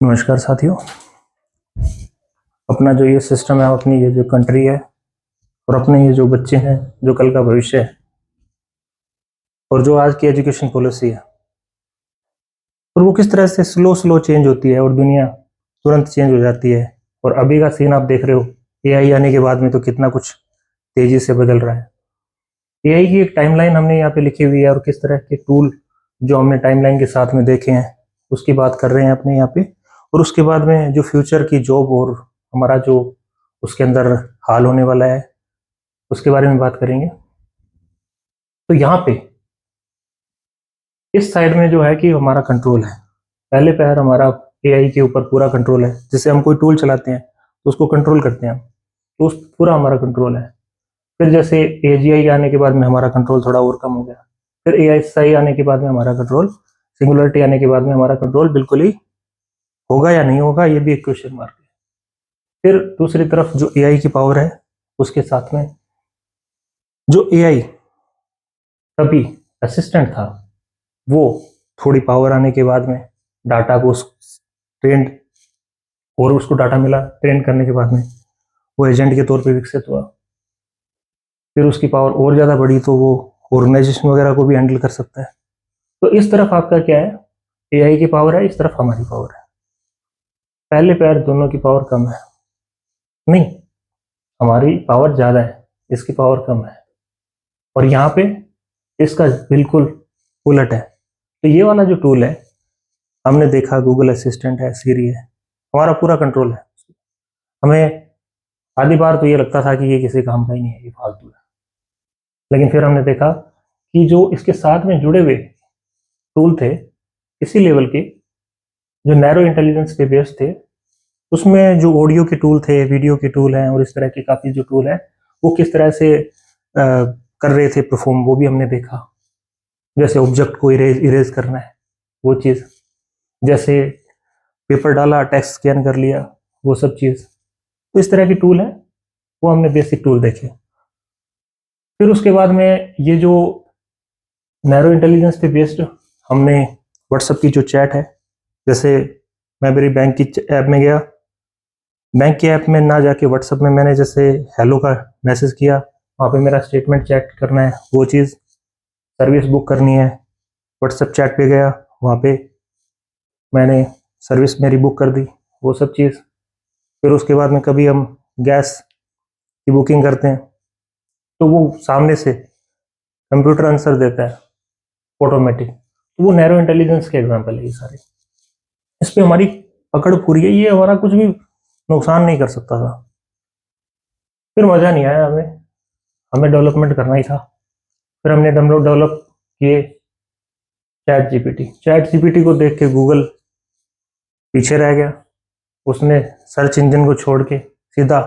नमस्कार साथियों। अपना जो ये सिस्टम है, अपनी ये जो कंट्री है और अपने ये जो बच्चे हैं, जो कल का भविष्य है और जो आज की एजुकेशन पॉलिसी है, और वो किस तरह से स्लो स्लो चेंज होती है और दुनिया तुरंत चेंज हो जाती है। और अभी का सीन आप देख रहे हो, एआई आने के बाद में तो कितना कुछ तेजी से बदल रहा है। एआई की एक टाइमलाइन हमने यहाँ पे लिखी हुई है और किस तरह के टूल जो हमने टाइमलाइन के साथ में देखे हैं उसकी बात कर रहे हैं अपने यहाँ पे। और उसके बाद में जो फ्यूचर की जॉब और हमारा जो उसके अंदर हाल होने वाला है उसके बारे में बात करेंगे। तो यहाँ पे इस साइड में जो है कि हमारा कंट्रोल है, पहले पैर हमारा एआई के ऊपर पूरा कंट्रोल है। जैसे हम कोई टूल चलाते हैं तो उसको कंट्रोल करते हैं हम, तो उस पूरा हमारा कंट्रोल है। फिर जैसे एजीआई आने के बाद में हमारा कंट्रोल थोड़ा और कम हो गया। फिर एएसआई आने के बाद में हमारा कंट्रोल, सिंगुलरिटी आने के बाद में हमारा कंट्रोल बिल्कुल ही होगा या नहीं होगा, ये भी एक क्वेश्चन मार्क है। फिर दूसरी तरफ जो एआई की पावर है उसके साथ में जो एआई तभी असिस्टेंट था, वो थोड़ी पावर आने के बाद में डाटा को ट्रेंड और उसको डाटा मिला, ट्रेन करने के बाद में वो एजेंट के तौर पे विकसित हुआ। फिर उसकी पावर और ज़्यादा बढ़ी तो वो ऑर्गेनाइजेशन वगैरह को भी हैंडल कर सकता है। तो इस तरफ आपका क्या है, एआई की पावर है, इस तरफ हमारी पावर है। पहले पैर दोनों की पावर कम है नहीं, हमारी पावर ज़्यादा है, इसकी पावर कम है। और यहाँ पे इसका बिल्कुल उलट है। तो ये वाला जो टूल है, हमने देखा गूगल असिस्टेंट है, सीरी है, हमारा पूरा कंट्रोल है। हमें आधी बार तो ये लगता था कि ये किसी काम का ही नहीं है, ये फालतू है। लेकिन फिर हमने देखा कि जो इसके साथ में जुड़े हुए टूल थे इसी लेवल के, जो नैरो इंटेलिजेंस पे बेस्ड थे, उसमें जो ऑडियो के टूल थे, वीडियो के टूल हैं और इस तरह के काफ़ी जो टूल हैं, वो किस तरह से कर रहे थे परफॉर्म, वो भी हमने देखा। जैसे ऑब्जेक्ट को इरेज करना है वो चीज़, जैसे पेपर डाला, टेक्स्ट स्कैन कर लिया, वो सब चीज़। तो इस तरह की टूल है, वो हमने बेसिक टूल देखे। फिर उसके बाद में ये जो नैरो इंटेलिजेंस पे बेस्ड, हमने व्हाट्सएप की जो चैट है, जैसे मैं मेरी बैंक की ऐप में गया, बैंक की ऐप में ना जाके व्हाट्सएप में मैंने जैसे हेलो का मैसेज किया, वहाँ पे मेरा स्टेटमेंट चेक करना है, वो चीज़, सर्विस बुक करनी है, व्हाट्सएप चैट पे गया, वहाँ पे मैंने सर्विस मेरी बुक कर दी, वो सब चीज़। फिर उसके बाद में कभी हम गैस की बुकिंग करते हैं तो वो सामने से कंप्यूटर आंसर देता है ऑटोमेटिक। तो वो नैरो इंटेलिजेंस के एग्जांपल है ये सारे। इस पे हमारी पकड़ पूरी है, ये हमारा कुछ भी नुकसान नहीं कर सकता था। फिर मज़ा नहीं आया हमें, हमें डेवलपमेंट करना ही था। फिर हमने डेवलप किए चैट जीपीटी को देख के गूगल पीछे रह गया। उसने सर्च इंजन को छोड़ के सीधा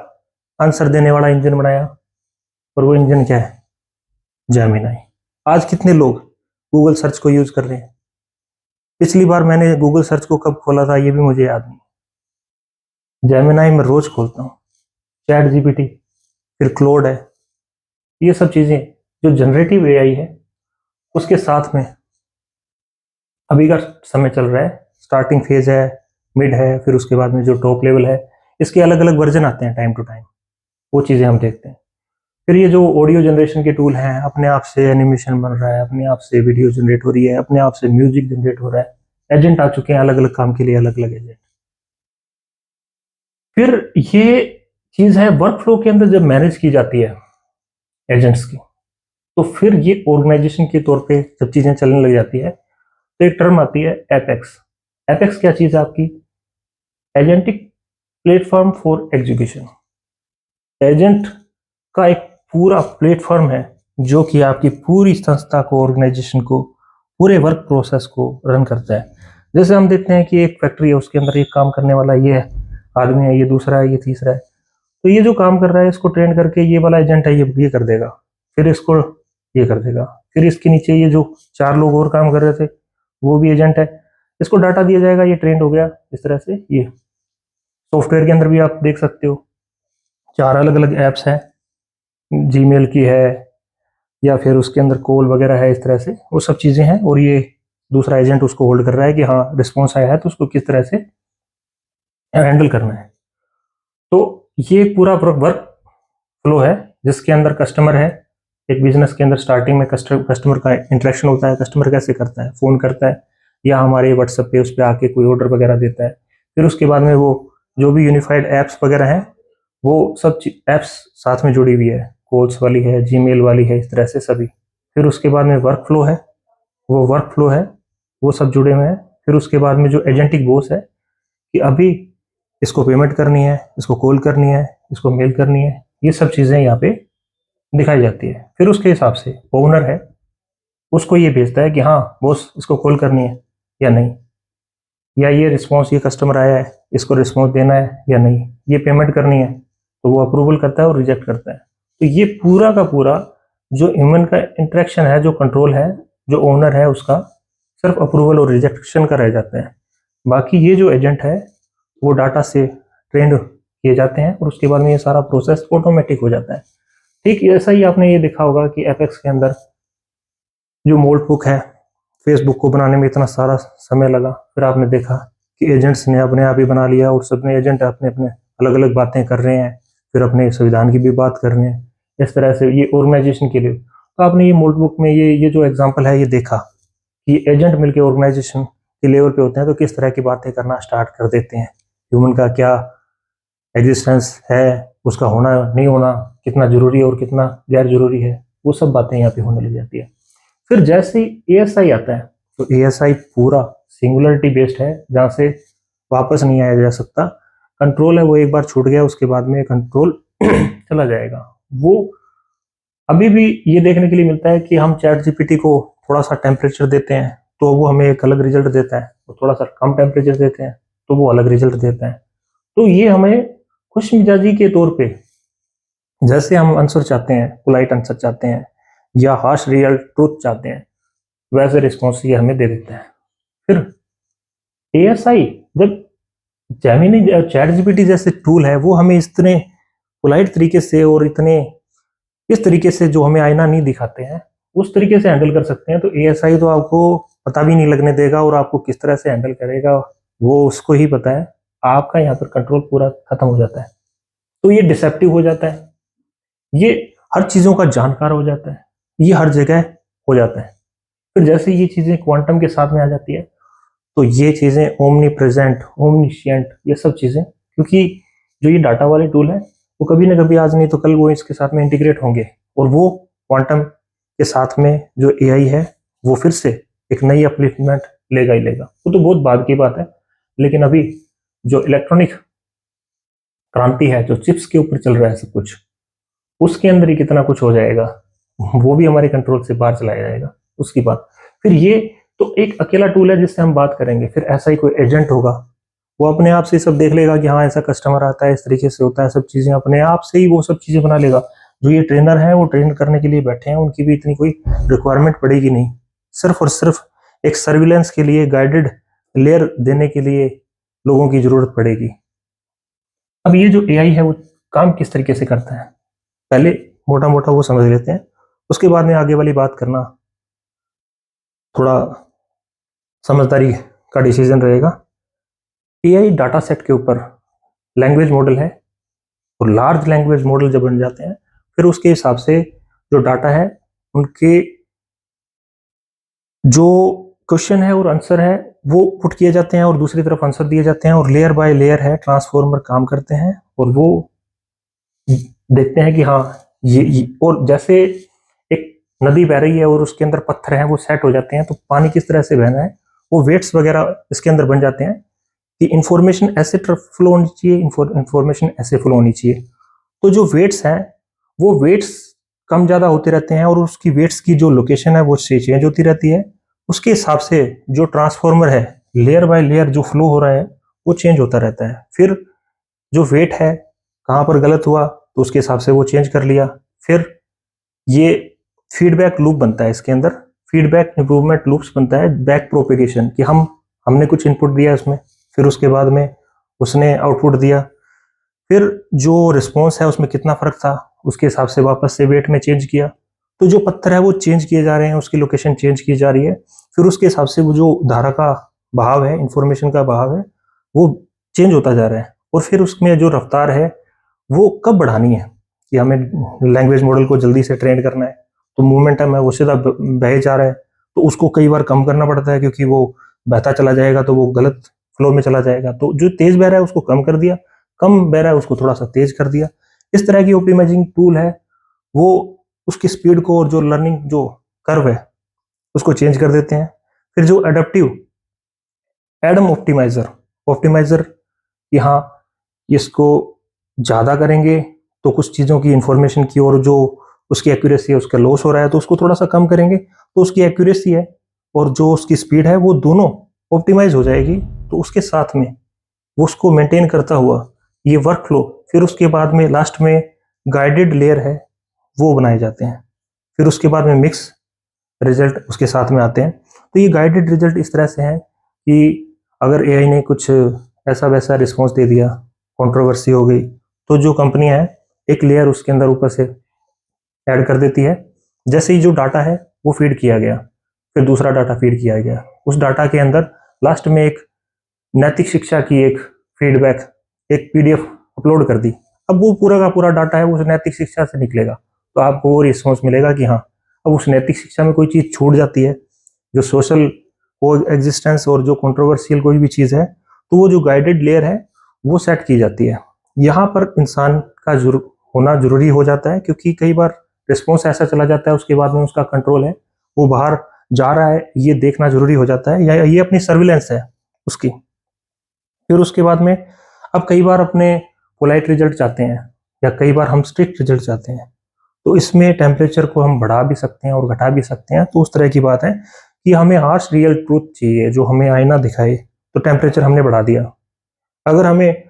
आंसर देने वाला इंजन बनाया, और वो इंजन क्या है, जेमिनी। आज कितने लोग गूगल सर्च को यूज कर रहे हैं? पिछली बार मैंने गूगल सर्च को कब खोला था ये भी मुझे याद नहीं। जेमिनी मैं रोज खोलता हूँ, चैट जीपीटी, फिर क्लोड है, ये सब चीजें जो जनरेटिव एआई है उसके साथ में अभी का समय चल रहा है। स्टार्टिंग फेज है, मिड है, फिर उसके बाद में जो टॉप लेवल है, इसके अलग अलग वर्जन आते हैं टाइम टू टाइम, वो चीज़ें हम देखते हैं। फिर ये जो ऑडियो जनरेशन के टूल हैं, अपने आप से एनिमेशन बन रहा है, अपने आप से वीडियो जनरेट हो रही है, अपने आप से म्यूजिक जनरेट हो रहा है, एजेंट आ चुके हैं अलग अलग काम के लिए, अलग अलग एजेंट। फिर ये चीज़ है वर्क फ्लो के अंदर जब मैनेज की जाती है एजेंट्स की, तो फिर ये ऑर्गेनाइजेशन के तौर पे जब चीज़ें चलने लग जाती है तो एक टर्म आती है एपेक्स। एपेक्स क्या चीज़ है आपकी? Agentic platform for execution. Agent का एक पूरा प्लेटफॉर्म है जो कि आपकी पूरी संस्था को, ऑर्गेनाइजेशन को, पूरे वर्क प्रोसेस को रन करता है। जैसे हम देखते हैं कि एक फैक्ट्री है, उसके अंदर एक काम करने वाला ये आदमी है, ये दूसरा है, ये तीसरा है। तो ये जो काम कर रहा है इसको ट्रेन करके ये वाला एजेंट है, ये कर देगा, फिर इसको ये कर देगा, फिर इसके नीचे ये जो चार लोग और काम कर रहे थे वो भी एजेंट है, इसको डाटा दिया जाएगा, ये ट्रेंड हो गया। इस तरह से ये सॉफ्टवेयर के अंदर भी आप देख सकते हो, चार अलग अलग ऐप्स हैं, जीमेल की है या फिर उसके अंदर कॉल वगैरह है, इस तरह से वो सब चीज़ें हैं। और ये दूसरा एजेंट उसको होल्ड कर रहा है कि हाँ रिस्पॉन्स आया है तो उसको किस तरह से हैंडल करना है। तो ये पूरा वर्क फ्लो है जिसके अंदर कस्टमर है। एक बिजनेस के अंदर स्टार्टिंग में कस्टमर का इंटरेक्शन होता है। कस्टमर कैसे करता है, फ़ोन करता है या हमारे व्हाट्सएप पे उस पर आके कोई ऑर्डर वगैरह देता है। फिर उसके बाद में वो जो भी यूनिफाइड ऐप्स वगैरह हैं वो सब ऐप्स साथ में जुड़ी हुई है, कॉल्स वाली है, जीमेल वाली है, इस तरह से सभी। फिर उसके बाद में वर्क फ्लो है, वो वर्क फ्लो है, वो सब जुड़े हुए हैं। फिर उसके बाद में जो एजेंटिक बोस है कि अभी इसको पेमेंट करनी है, इसको कॉल करनी है, इसको मेल करनी है, ये सब चीज़ें यहाँ पे दिखाई जाती है। फिर उसके हिसाब से ओनर है उसको ये भेजता है कि हाँ बॉस इसको कॉल करनी है या नहीं, या ये रिस्पॉन्स, ये कस्टमर आया है इसको रिस्पॉन्स देना है या नहीं, ये पेमेंट करनी है, तो वो अप्रूवल करता है और रिजेक्ट करता है। तो ये पूरा का पूरा जो ह्यूमन का इंटरेक्शन है, जो कंट्रोल है, जो ओनर है उसका सिर्फ अप्रूवल और रिजेक्शन का रह जाता है। बाकी ये जो एजेंट है वो डाटा से ट्रेंड किए जाते हैं और उसके बाद में ये सारा प्रोसेस ऑटोमेटिक हो जाता है। ठीक ऐसा ही आपने ये देखा होगा कि एपेक्स के अंदर जो मोल्ड बुक है, फेसबुक को बनाने में इतना सारा समय लगा, फिर आपने देखा कि एजेंट्स ने अपने आप ही बना लिया और सबने एजेंट अपने अपने अलग अलग बातें कर रहे हैं, फिर अपने संविधान की भी बात कर रहे हैं, इस तरह से ये ऑर्गेनाइजेशन के लिए। तो आपने ये मोल्ड बुक में ये जो एग्जाम्पल है ये देखा कि एजेंट मिलकर ऑर्गेनाइजेशन के लेवल पे होते हैं तो किस तरह की बातें करना स्टार्ट कर देते हैं, ह्यूमन का क्या एग्जिस्टेंस है, उसका होना नहीं होना कितना जरूरी है और कितना गैर जरूरी है, वो सब बातें यहाँ पे होने लग जाती है। फिर जैसे ही एएसआई आता है तो एएसआई पूरा सिंगुलरिटी बेस्ड है जहाँ से वापस नहीं आया जा सकता। कंट्रोल है वो एक बार छूट गया उसके बाद में कंट्रोल चला जाएगा। वो अभी भी ये देखने के लिए मिलता है कि हम चैट जीपीटी को थोड़ा सा टेम्परेचर देते हैं तो वो हमें एक अलग रिजल्ट देता है, और थोड़ा सा कम टेम्परेचर देते हैं तो वो अलग रिजल्ट देता है। तो ये हमें खुश मिजाजी के तौर पे जैसे हम आंसर चाहते हैं, पोलाइट आंसर चाहते हैं या हार्श रियल ट्रूथ चाहते हैं, वैसे रिस्पॉन्स ये हमें दे देता है। फिर एएसआई जब जेमिनी चैट जीपीटी जैसे टूल है वो हमें इतने पोलाइट तरीके से और इतने इस तरीके से जो हमें आईना नहीं दिखाते हैं उस तरीके से हैंडल कर सकते हैं, तो एएसआई तो आपको पता भी नहीं लगने देगा और आपको किस तरह से हैंडल करेगा वो उसको ही पता है। आपका यहाँ पर कंट्रोल पूरा खत्म हो जाता है। तो ये डिसेप्टिव हो जाता है, ये हर चीज़ों का जानकार हो जाता है, ये हर जगह हो जाता है। फिर जैसे ये चीज़ें क्वांटम के साथ में आ जाती है तो ये चीज़ें ओमनी प्रेजेंट, ओमनीशिएंट, ये सब चीज़ें, क्योंकि जो ये डाटा वाले टूल है वो कभी ना कभी आज नहीं तो कल वो इसके साथ में इंटीग्रेट होंगे और वो क्वांटम के साथ में जो एआई है वो फिर से एक नई अपलिफ्टमेंट लेगा ही लेगा। वो तो बहुत बाद की बात है, लेकिन अभी जो इलेक्ट्रॉनिक क्रांति है, जो चिप्स के ऊपर चल रहा है सब कुछ, उसके अंदर ही कितना कुछ हो जाएगा, वो भी हमारे कंट्रोल से बाहर चलाया जाएगा उसकी बात। फिर ये तो एक अकेला टूल है जिससे हम बात करेंगे। फिर ऐसा ही कोई एजेंट होगा वो अपने आप से सब देख लेगा कि हाँ ऐसा कस्टमर आता है, इस तरीके से होता है, सब चीज़ें अपने आप से ही वो सब चीज़ें बना लेगा। जो ये ट्रेनर है वो ट्रेन करने के लिए बैठे हैं, उनकी भी इतनी कोई रिक्वायरमेंट पड़ेगी नहीं, सिर्फ और सिर्फ एक सर्विलेंस के लिए, गाइडेड लेयर देने के लिए लोगों की जरूरत पड़ेगी। अब ये जो एआई है वो काम किस तरीके से करता है पहले मोटा मोटा वो समझ लेते हैं, उसके बाद में आगे वाली बात करना थोड़ा समझदारी का डिसीजन रहेगा। एआई डाटा सेट के ऊपर लैंग्वेज मॉडल है और लार्ज लैंग्वेज मॉडल जब बन जाते हैं फिर उसके हिसाब से जो डाटा है उनके जो क्वेश्चन है और आंसर है वो पुट किए जाते हैं और दूसरी तरफ आंसर दिए जाते हैं और लेयर बाय लेयर है ट्रांसफॉर्मर काम करते हैं और वो देखते हैं कि हाँ ये और जैसे एक नदी बह रही है और उसके अंदर पत्थर हैं वो सेट हो जाते हैं तो पानी किस तरह से बहना है, वो वेट्स वगैरह इसके अंदर बन जाते हैं कि इंफॉर्मेशन ऐसे फ्लो होनी चाहिए, इंफॉर्मेशन ऐसे फ्लो होनी चाहिए। तो जो वेट्स हैं वो वेट्स कम ज़्यादा होते रहते हैं और उसकी वेट्स की जो लोकेशन है वो चेंज होती रहती है। उसके हिसाब से जो ट्रांसफॉर्मर है लेयर बाय लेयर जो फ्लो हो रहा है वो चेंज होता रहता है। फिर जो वेट है कहाँ पर गलत हुआ तो उसके हिसाब से वो चेंज कर लिया। फिर ये फीडबैक लूप बनता है इसके अंदर, फीडबैक इंप्रूवमेंट लूप्स बनता है, बैक प्रोपेगेशन कि हमने कुछ इनपुट दिया उसमें, फिर उसके बाद में उसने आउटपुट दिया, फिर जो रिस्पॉन्स है उसमें कितना फर्क था उसके हिसाब से वापस से वेट में चेंज किया। तो जो पत्थर है वो चेंज किए जा रहे हैं, उसकी लोकेशन चेंज की जा रही है, फिर उसके हिसाब से वो जो धारा का बहाव है, इंफॉर्मेशन का बहाव है, वो चेंज होता जा रहा है, और फिर उसमें जो रफ्तार है वो कब बढ़ानी है कि हमें लैंग्वेज मॉडल को जल्दी से ट्रेन करना है, तो मोमेंटम है वो सीधा बहे जा रहा है, तो उसको कई बार कम करना पड़ता है, क्योंकि वो बहता चला जाएगा तो वो गलत फ्लो में चला जाएगा। तो जो तेज बह रहा है उसको कम कर दिया, कम बह रहा है उसको थोड़ा सा तेज कर दिया। इस तरह की ऑप्टिमाइजिंग टूल है वो उसकी स्पीड को और जो लर्निंग जो कर्व है उसको चेंज कर देते हैं। फिर जो एडेप्टिव एडम ऑप्टिमाइजर ऑप्टिमाइजर कि हाँ इसको ज़्यादा करेंगे तो कुछ चीज़ों की इंफॉर्मेशन की और जो उसकी एक्यूरेसी है उसका लॉस हो रहा है, तो उसको थोड़ा सा कम करेंगे तो उसकी एक्यूरेसी है और जो उसकी स्पीड है वो दोनों ऑप्टिमाइज हो जाएगी। तो उसके साथ में वो उसको मेंटेन करता हुआ ये वर्क फ्लो, फिर उसके बाद में लास्ट में गाइडेड लेयर है वो बनाए जाते हैं। फिर उसके बाद में मिक्स रिजल्ट उसके साथ में आते हैं। तो ये गाइडेड रिजल्ट इस तरह से हैं कि अगर एआई ने कुछ ऐसा वैसा रिस्पॉन्स दे दिया, कंट्रोवर्सी हो गई, तो जो कंपनी है एक लेयर उसके अंदर ऊपर से ऐड कर देती है। जैसे ही जो डाटा है वो फीड किया गया, फिर दूसरा डाटा फीड किया गया, उस डाटा के अंदर लास्ट में एक नैतिक शिक्षा की एक फीडबैक, एक पीडीएफ अपलोड कर दी। अब वो पूरा का पूरा डाटा है वो उस नैतिक शिक्षा से निकलेगा, तो आपको वो रिस्पॉन्स मिलेगा कि हाँ अब उस नैतिक शिक्षा में कोई चीज़ छूट जाती है, जो सोशल को एग्जिस्टेंस और जो कंट्रोवर्शियल कोई भी चीज़ है, तो वो जो गाइडेड लेयर है वो सेट की जाती है। यहाँ पर इंसान का होना जरूरी हो जाता है, क्योंकि कई बार रिस्पॉन्स ऐसा चला जाता है उसके बाद में उसका कंट्रोल है वो बाहर जा रहा है ये देखना जरूरी हो जाता है, या ये अपनी सर्विलेंस है उसकी। फिर उसके बाद में अब कई बार अपने पोलाइट रिजल्ट चाहते हैं या कई बार हम स्ट्रिक्ट रिजल्ट चाहते हैं, तो इसमें टेम्परेचर को हम बढ़ा भी सकते हैं और घटा भी सकते हैं। तो उस तरह की बात है कि हमें हार्श रियल ट्रूथ चाहिए जो हमें आईना दिखाए, तो टेम्परेचर हमने बढ़ा दिया। अगर हमें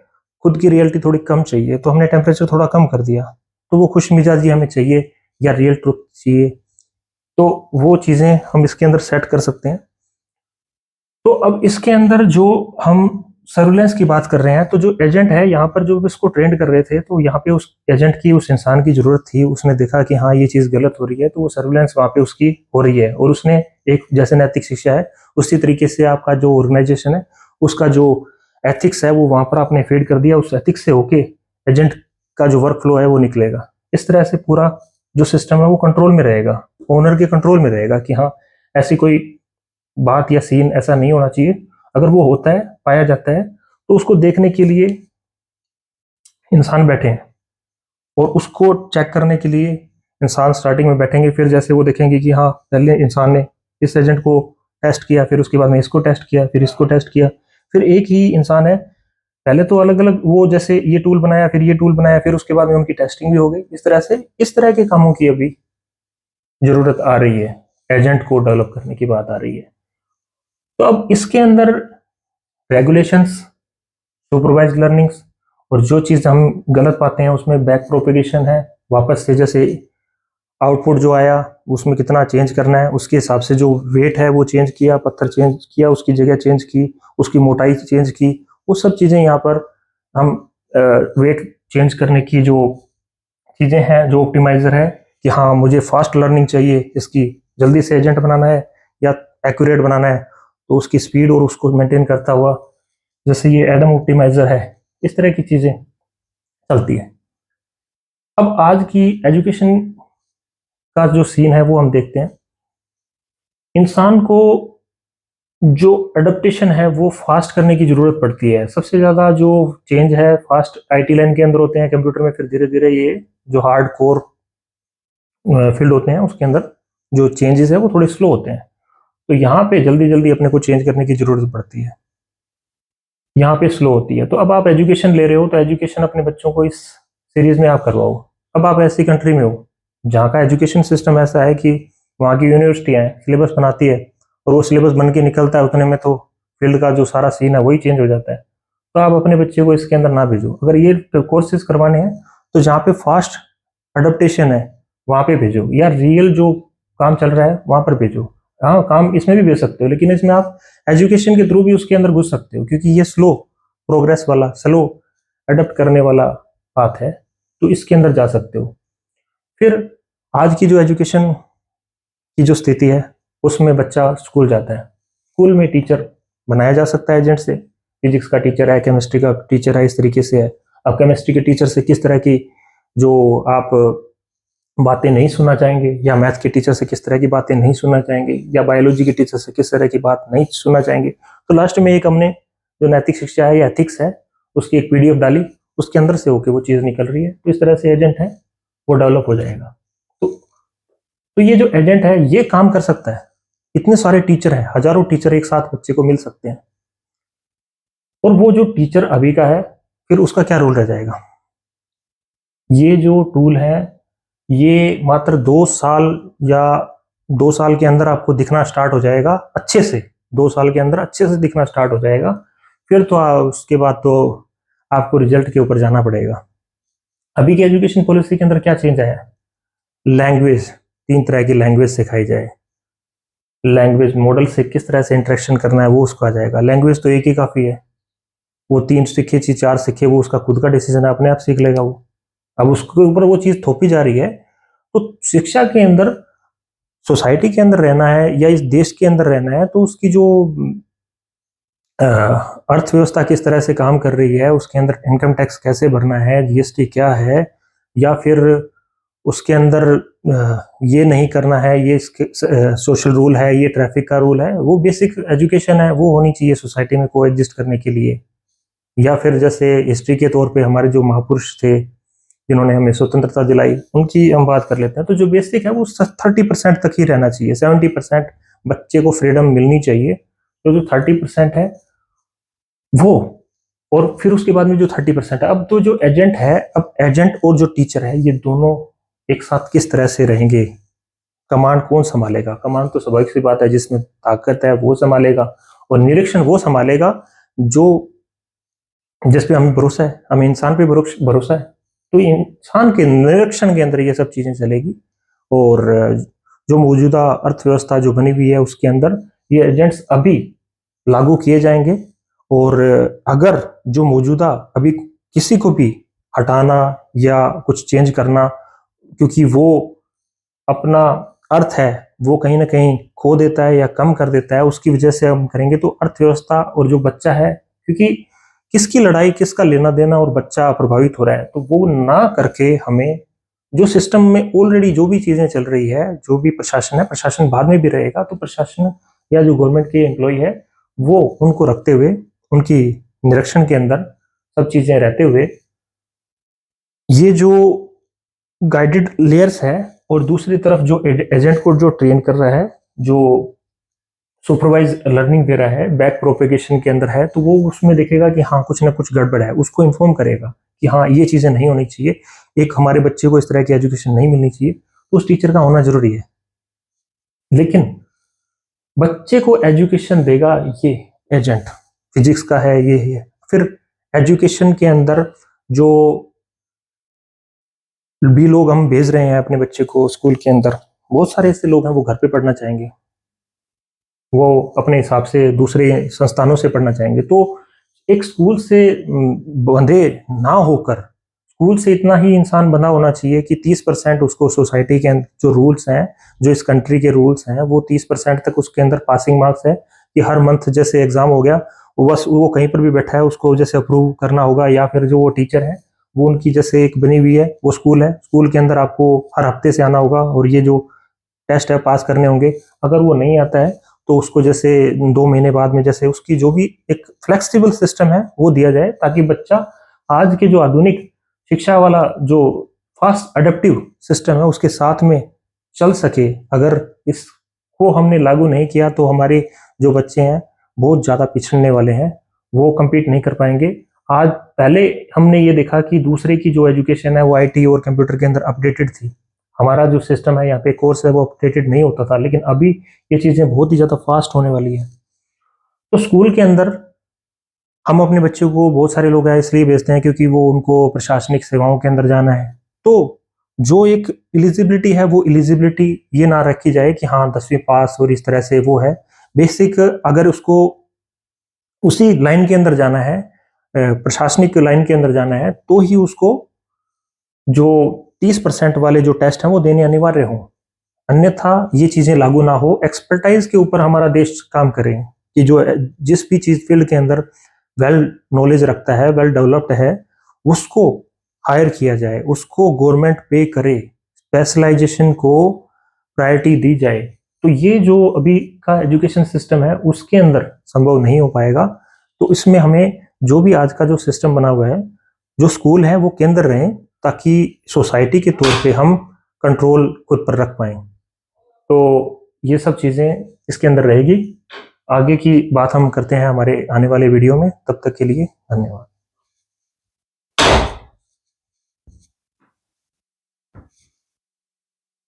खुद की रियलिटी थोड़ी कम चाहिए तो हमने टेम्परेचर थोड़ा कम कर दिया। तो वो खुश मिजाजी हमें चाहिए या रियल ट्रूथ चाहिए, तो वो चीज़ें हम इसके अंदर सेट कर सकते हैं। तो अब इसके अंदर जो हम सर्विलेंस की बात कर रहे हैं, तो जो एजेंट है यहाँ पर जो इसको ट्रेंड कर रहे थे, तो यहाँ पे उस एजेंट की उस इंसान की जरूरत थी, उसने देखा कि हाँ ये चीज़ गलत हो रही है, तो वो सर्विलेंस वहाँ पे उसकी हो रही है, और उसने एक जैसे नैतिक शिक्षा है उसी तरीके से आपका जो ऑर्गेनाइजेशन है उसका जो एथिक्स है वो वहाँ पर आपने फीड कर दिया, उस एथिक्स से होके एजेंट का जो वर्क फ्लो है वो निकलेगा। इस तरह से पूरा जो सिस्टम है वो कंट्रोल में रहेगा, ओनर के कंट्रोल में रहेगा कि हाँ ऐसी कोई बात या सीन ऐसा नहीं होना चाहिए। अगर वो होता है पाया जाता है तो उसको देखने के लिए इंसान बैठे हैं, और उसको चेक करने के लिए इंसान स्टार्टिंग में बैठेंगे, फिर जैसे वो देखेंगे कि हाँ पहले इंसान ने इस एजेंट को टेस्ट किया, फिर उसके बाद में इसको टेस्ट किया, फिर इसको टेस्ट किया, फिर एक ही इंसान है पहले तो अलग अलग वो जैसे ये टूल बनाया फिर ये टूल बनाया, फिर उसके बाद में उनकी टेस्टिंग भी हो गई। इस तरह से इस तरह के कामों की अभी जरूरत आ रही है, एजेंट को डेवलप करने की बात आ रही है। तो अब इसके अंदर रेगुलेशंस, सुपरवाइज लर्निंग्स, और जो चीज़ हम गलत पाते हैं उसमें बैक प्रोपेगेशन है, वापस से जैसे आउटपुट जो आया उसमें कितना चेंज करना है, उसके हिसाब से जो वेट है वो चेंज किया, पत्थर चेंज किया, उसकी जगह चेंज की, उसकी मोटाई चेंज की, वो सब चीज़ें यहाँ पर हम वेट चेंज करने की जो चीज़ें हैं, जो ऑप्टिमाइजर है कि हाँ मुझे फास्ट लर्निंग चाहिए, इसकी जल्दी से एजेंट बनाना है या एक्यूरेट बनाना है, तो उसकी स्पीड और उसको मेंटेन करता हुआ जैसे ये एडम ऑप्टिमाइजर है, इस तरह की चीज़ें चलती है। अब आज की एजुकेशन का जो सीन है वो हम देखते हैं। इंसान को जो अडेप्टेशन है वो फास्ट करने की जरूरत पड़ती है। सबसे ज्यादा जो चेंज है फास्ट आईटी लाइन के अंदर होते हैं कंप्यूटर में, फिर धीरे धीरे ये जो हार्ड कोर फील्ड होते हैं उसके अंदर जो चेंजेस है वो थोड़े स्लो होते हैं। तो यहाँ पे जल्दी जल्दी अपने को चेंज करने की जरूरत पड़ती है, यहाँ पे स्लो होती है। तो अब आप एजुकेशन ले रहे हो तो एजुकेशन अपने बच्चों को इस सीरीज में आप करवाओ। अब आप ऐसी कंट्री में हो जहाँ का एजुकेशन सिस्टम ऐसा है कि वहाँ की यूनिवर्सिटियाँ हैं सिलेबस बनाती है, और वो सिलेबस बन के निकलता है उतने में तो फील्ड का जो सारा सीन है वही चेंज हो जाता है। तो आप अपने बच्चे को इसके अंदर ना भेजो। अगर ये कोर्सेज करवाने हैं तो जहाँ पे फास्ट अडेप्टेशन है वहाँ पे भेजो, या रियल जो काम चल रहा है वहाँ पर भेजो। हाँ काम इसमें भी भेज सकते हो, लेकिन इसमें आप एजुकेशन के थ्रू भी उसके अंदर घुस सकते हो, क्योंकि ये स्लो प्रोग्रेस वाला स्लो अडेप्ट करने वाला पाथ है, तो इसके अंदर जा सकते हो। फिर आज की जो एजुकेशन की जो स्थिति है उसमें बच्चा स्कूल जाता है, स्कूल में टीचर बनाया जा सकता है एजेंट से, फिजिक्स का टीचर है, केमिस्ट्री का टीचर है, इस तरीके से है। अब केमिस्ट्री के टीचर से किस तरह की जो आप बातें नहीं सुनना चाहेंगे, या मैथ के टीचर से किस तरह की बातें नहीं सुनना चाहेंगे, या बायोलॉजी के टीचर से किस तरह की बात नहीं सुनना चाहेंगे। तो लास्ट में एक हमने जो नैतिक शिक्षा है या एथिक्स है उसकी एक पीडीएफ डाली, उसके अंदर से होके वो चीज़ निकल रही है। तो इस तरह से एजेंट है वो डेवलप हो जाएगा। तो ये जो एजेंट है ये काम कर सकता है। इतने सारे टीचर हैं, हजारों टीचर एक साथ बच्चे को मिल सकते हैं, और वो जो टीचर अभी का है फिर उसका क्या रोल रह जाएगा। ये जो टूल है ये मात्र 2 साल या 2 साल के अंदर आपको दिखना स्टार्ट हो जाएगा अच्छे से, 2 साल के अंदर अच्छे से दिखना स्टार्ट हो जाएगा। फिर तो उसके बाद तो आपको रिजल्ट के ऊपर जाना पड़ेगा। अभी की एजुकेशन पॉलिसी के अंदर क्या चेंज आया है, लैंग्वेज, 3 तरह की लैंग्वेज सिखाई जाए, लैंग्वेज मॉडल से किस तरह से इंटरेक्शन करना है वो उसको आ जाएगा। लैंग्वेज तो एक ही काफ़ी है, वो 3 सीखे 4 सीखे वो उसका खुद का डिसीजन है, अपने आप सीख लेगा वो। अब उसके ऊपर वो चीज़ थोपी जा रही है। तो शिक्षा के अंदर, सोसाइटी के अंदर रहना है या इस देश के अंदर रहना है, तो उसकी जो अर्थव्यवस्था किस तरह से काम कर रही है, उसके अंदर इनकम टैक्स कैसे भरना है, जीएसटी क्या है, या फिर उसके अंदर ये नहीं करना है, ये सोशल रूल है, ये ट्रैफिक का रूल है, वो बेसिक एजुकेशन है, वो होनी चाहिए सोसाइटी में को एग्जिस्ट करने के लिए। या फिर जैसे हिस्ट्री के तौर पे हमारे जो महापुरुष थे जिन्होंने हमें स्वतंत्रता दिलाई, उनकी हम बात कर लेते हैं। तो जो बेसिक है वो 30% तक ही रहना चाहिए, 70% बच्चे को फ्रीडम मिलनी चाहिए। तो जो 30% है वो, और फिर उसके बाद में जो 30% है, अब तो जो एजेंट है, अब एजेंट और जो टीचर है ये दोनों एक साथ किस तरह से रहेंगे, कमांड कौन संभालेगा। कमांड तो स्वाभाविक सी बात है, जिसमें ताकत है वो संभालेगा, और निरीक्षण वो संभालेगा जो जिस पे हमें भरोसा है, हमें इंसान पे भरोसा है। तो इंसान के निरीक्षण के अंदर ये सब चीजें चलेगी, और जो मौजूदा अर्थव्यवस्था जो बनी हुई है उसके अंदर ये एजेंट्स अभी लागू किए जाएंगे। और अगर जो मौजूदा अभी किसी को भी हटाना या कुछ चेंज करना, क्योंकि वो अपना अर्थ है वो कहीं ना कहीं खो देता है या कम कर देता है, उसकी वजह से हम करेंगे तो अर्थव्यवस्था और जो बच्चा है, क्योंकि किसकी लड़ाई, किसका लेना देना, और बच्चा प्रभावित हो रहा है, तो वो ना करके हमें जो सिस्टम में ऑलरेडी जो भी चीजें चल रही है, जो भी प्रशासन है, प्रशासन बाद में भी रहेगा, तो प्रशासन या जो गवर्नमेंट के एम्प्लॉय है वो उनको रखते हुए, उनकी निरीक्षण के अंदर सब चीजें रहते हुए, ये जो गाइडेड लेयर्स है, और दूसरी तरफ जो एजेंट को जो ट्रेन कर रहा है, जो सुपरवाइज लर्निंग दे रहा है, बैक प्रोपेगेशन के अंदर है, तो वो उसमें देखेगा कि हाँ कुछ ना कुछ गड़बड़ है, उसको इन्फॉर्म करेगा कि हाँ ये चीजें नहीं होनी चाहिए, एक हमारे बच्चे को इस तरह की एजुकेशन नहीं मिलनी चाहिए, तो उस टीचर का होना जरूरी है। लेकिन बच्चे को एजुकेशन देगा ये एजेंट, फिजिक्स का है ये। फिर एजुकेशन के अंदर जो भी लोग हम भेज रहे हैं अपने बच्चे को स्कूल के अंदर, बहुत सारे ऐसे लोग हैं वो घर पे पढ़ना चाहेंगे, वो अपने हिसाब से दूसरे संस्थानों से पढ़ना चाहेंगे। तो एक स्कूल से बंधे ना होकर, स्कूल से इतना ही इंसान बना होना चाहिए कि 30% उसको सोसाइटी के जो रूल्स हैं, जो इस कंट्री के रूल्स हैं, वो 30% तक उसके अंदर पासिंग मार्क्स है कि हर मंथ जैसे एग्जाम हो गया, वो बस वो कहीं पर भी बैठा है उसको जैसे अप्रूव करना होगा, या फिर जो वो टीचर है वो उनकी जैसे एक बनी हुई है वो स्कूल है, स्कूल के अंदर आपको हर हफ्ते से आना होगा और ये जो टेस्ट है पास करने होंगे। अगर वो नहीं आता है तो उसको जैसे 2 महीने बाद में जैसे उसकी जो भी एक फ्लेक्सिबल सिस्टम है वो दिया जाए, ताकि बच्चा आज के जो आधुनिक शिक्षा वाला जो फास्ट अडेप्टिव सिस्टम है उसके साथ में चल सके। अगर इसको हमने लागू नहीं किया तो हमारे जो बच्चे हैं बहुत ज़्यादा पिछड़ने वाले हैं, वो कम्पीट नहीं कर पाएंगे। आज पहले हमने ये देखा कि दूसरे की जो एजुकेशन है वो आईटी और कंप्यूटर के अंदर अपडेटेड थी, हमारा जो सिस्टम है यहाँ पे कोर्स है वो अपडेटेड नहीं होता था, लेकिन अभी ये चीज़ें बहुत ही ज़्यादा फास्ट होने वाली है। तो स्कूल के अंदर हम अपने बच्चों को, बहुत सारे लोग हैं इसलिए भेजते हैं क्योंकि वो उनको प्रशासनिक सेवाओं के अंदर जाना है, तो जो एक एलिजिबिलिटी है वो एलिजिबिलिटी ये ना रखी जाए कि हाँ 10वीं पास और इस तरह से वो है बेसिक। अगर उसको उसी लाइन के अंदर जाना है, प्रशासनिक लाइन के अंदर जाना है, तो ही उसको जो 30% वाले जो टेस्ट हैं वो देने अनिवार्य हों, अन्यथा ये चीजें लागू ना हो। एक्सपर्टाइज के ऊपर हमारा देश काम करे कि जो जिस भी चीज फील्ड के अंदर वेल नॉलेज रखता है, वेल डेवलप्ड है, उसको हायर किया जाए, उसको गवर्नमेंट पे करे, स्पेशलाइजेशन को प्रायोरिटी दी जाए। तो ये जो अभी का एजुकेशन सिस्टम है उसके अंदर संभव नहीं हो पाएगा। तो इसमें हमें जो भी आज का जो सिस्टम बना हुआ है, जो स्कूल है वो केंद्र रहें, ताकि सोसाइटी के तौर पे हम कंट्रोल खुद पर रख पाएं। तो ये सब चीज़ें इसके अंदर रहेगी। आगे की बात हम करते हैं हमारे आने वाले वीडियो में। तब तक के लिए धन्यवाद।